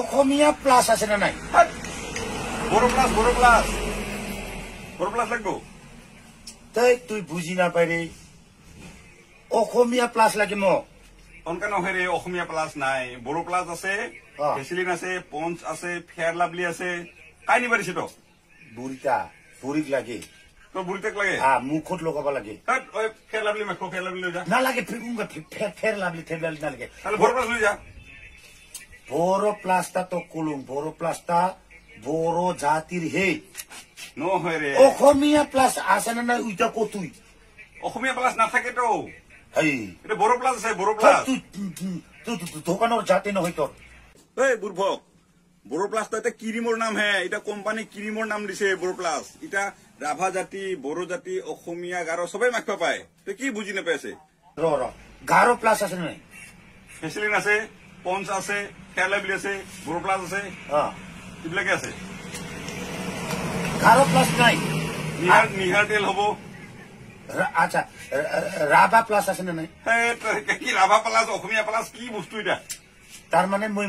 অসমীয়া plus আছে না নাই? বড় প্লাস লাগবো। তাই তুই বুঝি না পারে অসমীয়া প্লাস লাগে মোক। অনকা নহয় রে, অসমীয়া প্লাস নাই, বড় প্লাস আছে, ভেসলিন আছে, পঞ্চ আছে, ফেয়ার লাভলি আছে। কাই নিবা দিছে তো? বুড়িক লাগে। তোর বুড়িতেক লাগে? মুখত লগাব লাগে। ফেয়ার লাভলি মাখো, ফেয়ার লাভলি লৈ যা। না লাগে, ফের লাভলি না লাগে। তাহলে বড় প্লাস লৈ যা। বড় প্লাসটা তো কলুম, বড় প্লাসটা বড় জাতির হে। নহয় রে, অসমীয়া প্লাস আছে না নাই ওইটা কতুই। অসমীয়া প্লাস না থাকে তো। হেই এটা বড় প্লাস আছে, বড় প্লাস। তুই দোকানের জাতি নহয় তোর। এই বুর্ভক, বড় প্লাস তো এটা কিরিমর নাম হে, এটা কোম্পানি কিরিমর নাম দিছে বড় প্লাস। এটা রাভা জাতি, বড় জাতি, অসমীয়া, গারো সবাই মাখবা পায়। তুই কি বুঝি নেপাইছে? গারো প্লাস আছে নাই? ভেসলিন আছে, পঞ্চ আছে, ফেয়ার লাভলি আছে, বড় প্লাস আছে, এইবিলাকে আছে। গারো প্লাস নাই? নিহার তেল হব। আচ্ছা, রাভা প্লাস আছে না নাই? কি রাভা প্লাস, অসমীয়া প্লাস, কি বস্তু এটা? তার মানে মই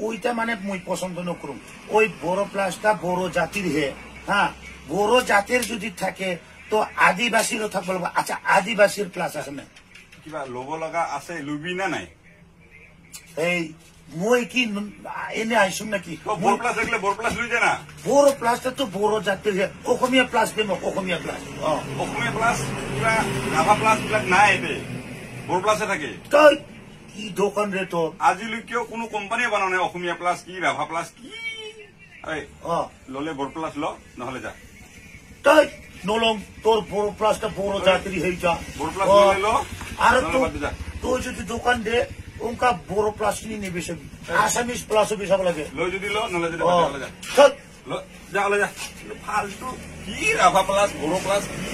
ওইটা মানে মই পছন্দ নকরুম। ওই বড় প্লাসটা বড় জাতির হে। বড় জাতির যদি থাকে তো আদিবাসীরও থাকবে। আচ্ছা, আদিবাসীর প্লাস আছে না? কিবা লব লগা আছে, লুবি না নাই? এই মই কি এনে আইসুম নাকি? বড় প্লাস দেখলে বড় প্লাস লই যায় না? বড় প্লাসটা তো বড় জাতির হে। অসমীয়া প্লাস দেব, অসমীয়া প্লাস। অসমীয়া প্লাস, কিবা রাভা প্লাস বিলাক নাই এতে, বড় প্লাসে থাকে। তাই কি দোকান রে তোর? আজিলৈকেও কোনো কোম্পানিয়ে বানাও নাই অসমীয়া প্লাস কি, রাভা প্লাস কি। ললে বড় প্লাস ল, নহলে যা। তাই নলম, তোর বড় প্লাসটা বড় জাতির হয়ে যা। বড় প্লাস ললে ল, আর যা। তুই যদি দোকান দে ওনকা বড় প্লাস নিয়ে নেবে, আসামিস প্লাসও বেসাব লাগে। লই যদি ল, নহলে যদি যা। চল যা, যা। ফালতু কি রাভা প্লাস, বড় প্লাস কি